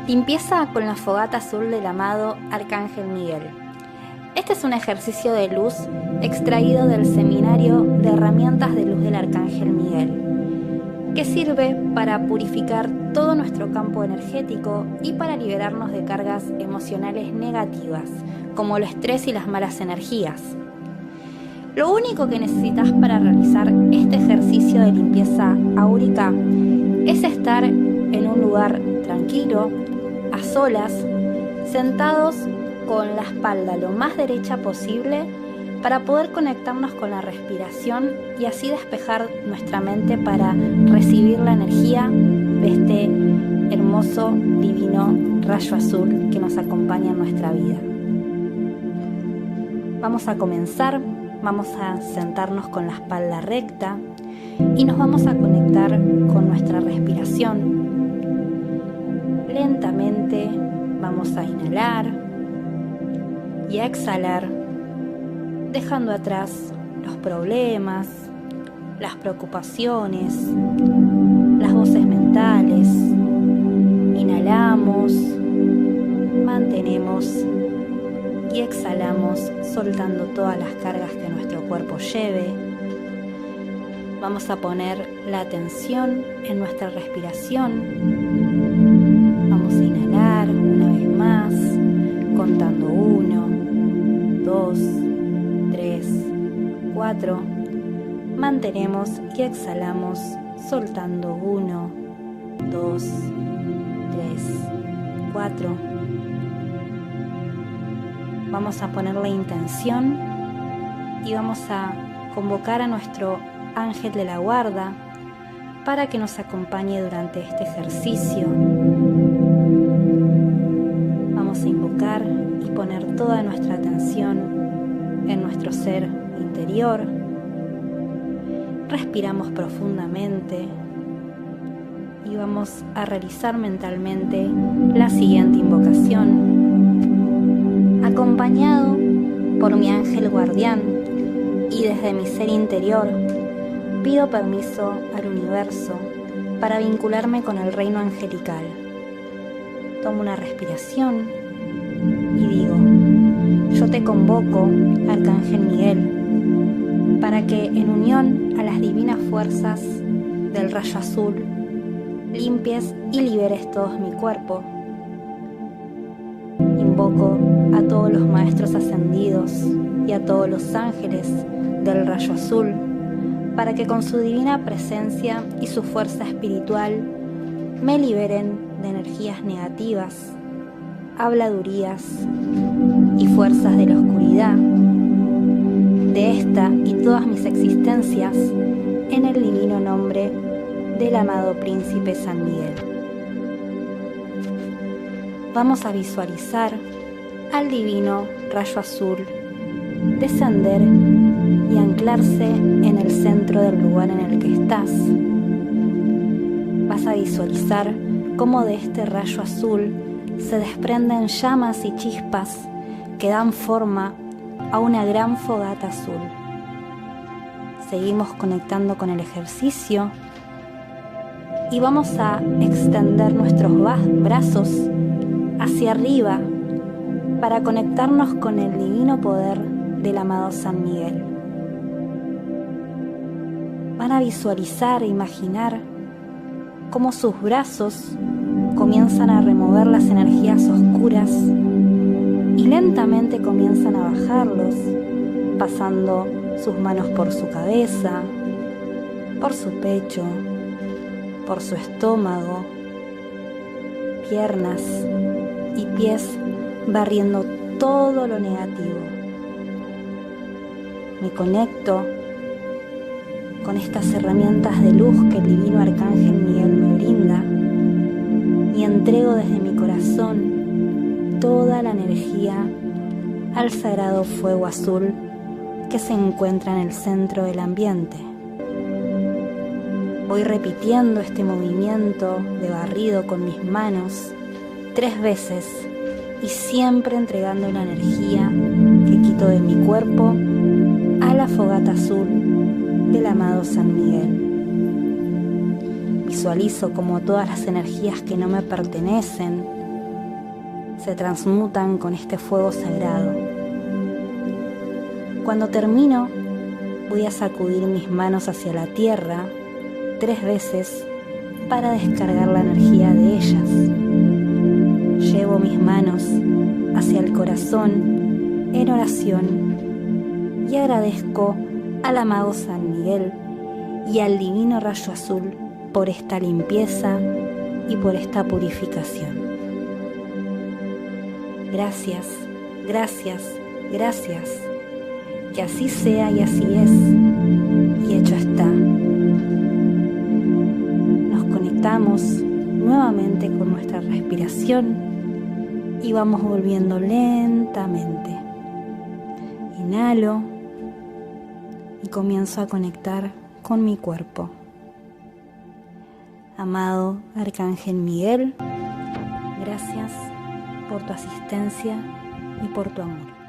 Limpieza con la fogata azul del amado Arcángel Miguel. Este es un ejercicio de luz extraído del seminario de herramientas de luz del Arcángel Miguel, que sirve para purificar todo nuestro campo energético y para liberarnos de cargas emocionales negativas, como el estrés y las malas energías. Lo único que necesitas para realizar este ejercicio de limpieza áurica es estar en un lugar tranquilo, a solas, sentados con la espalda lo más derecha posible para poder conectarnos con la respiración y así despejar nuestra mente para recibir la energía de este hermoso, divino rayo azul que nos acompaña en nuestra vida. Vamos a comenzar, vamos a sentarnos con la espalda recta y nos vamos a conectar con nuestra respiración. Lentamente vamos a inhalar y a exhalar, dejando atrás los problemas, las preocupaciones, las voces mentales. Inhalamos, mantenemos y exhalamos, soltando todas las cargas que nuestro cuerpo lleve. Vamos a poner la atención en nuestra respiración. Vamos a inhalar una vez más, contando 1, 2, 3, 4. Mantenemos y exhalamos, soltando 1, 2, 3, 4. Vamos a poner la intención y vamos a convocar a nuestro ángel de la guarda para que nos acompañe durante este ejercicio. Vamos a invocar y poner toda nuestra atención en nuestro ser interior. Respiramos profundamente y vamos a realizar mentalmente la siguiente invocación. Acompañado por mi ángel guardián y desde mi ser interior, pido permiso al universo para vincularme con el reino angelical. Tomo una respiración y digo: yo te convoco, Arcángel Miguel, para que en unión a las divinas fuerzas del rayo azul limpies y liberes todo mi cuerpo. Invoco a todos los maestros ascendidos y a todos los ángeles del rayo azul para que con su divina presencia y su fuerza espiritual me liberen de energías negativas, habladurías y fuerzas de la oscuridad, de esta y todas mis existencias, en el divino nombre del amado Príncipe San Miguel. Vamos a visualizar al divino rayo azul descender y anclarse en el centro del lugar en el que estás. Vas a visualizar cómo de este rayo azul se desprenden llamas y chispas que dan forma a una gran fogata azul. Seguimos conectando con el ejercicio y vamos a extender nuestros brazos hacia arriba para conectarnos con el divino poder del amado San Miguel. Van a visualizar e imaginar cómo sus brazos comienzan a remover las energías oscuras y lentamente comienzan a bajarlos, pasando sus manos por su cabeza, por su pecho, por su estómago, piernas y pies, barriendo todo lo negativo. Me conecto con estas herramientas de luz que el divino Arcángel Miguel me brinda y entrego desde mi corazón toda la energía al sagrado fuego azul que se encuentra en el centro del ambiente. Voy repitiendo este movimiento de barrido con mis manos 3 veces y siempre entregando la energía que quito de mi cuerpo a la fogata azul del amado San Miguel. Visualizo como todas las energías que no me pertenecen se transmutan con este fuego sagrado. Cuando termino, voy a sacudir mis manos hacia la tierra 3 veces para descargar la energía de ellas. Llevo mis manos hacia el corazón en oración y agradezco al amado San Miguel y al divino rayo azul por esta limpieza y por esta purificación. Gracias, gracias, gracias. Que así sea y así es. Y hecho está. Nos conectamos nuevamente con nuestra respiración y vamos volviendo lentamente. Inhalo y comienzo a conectar con mi cuerpo. Amado Arcángel Miguel, gracias por tu asistencia y por tu amor.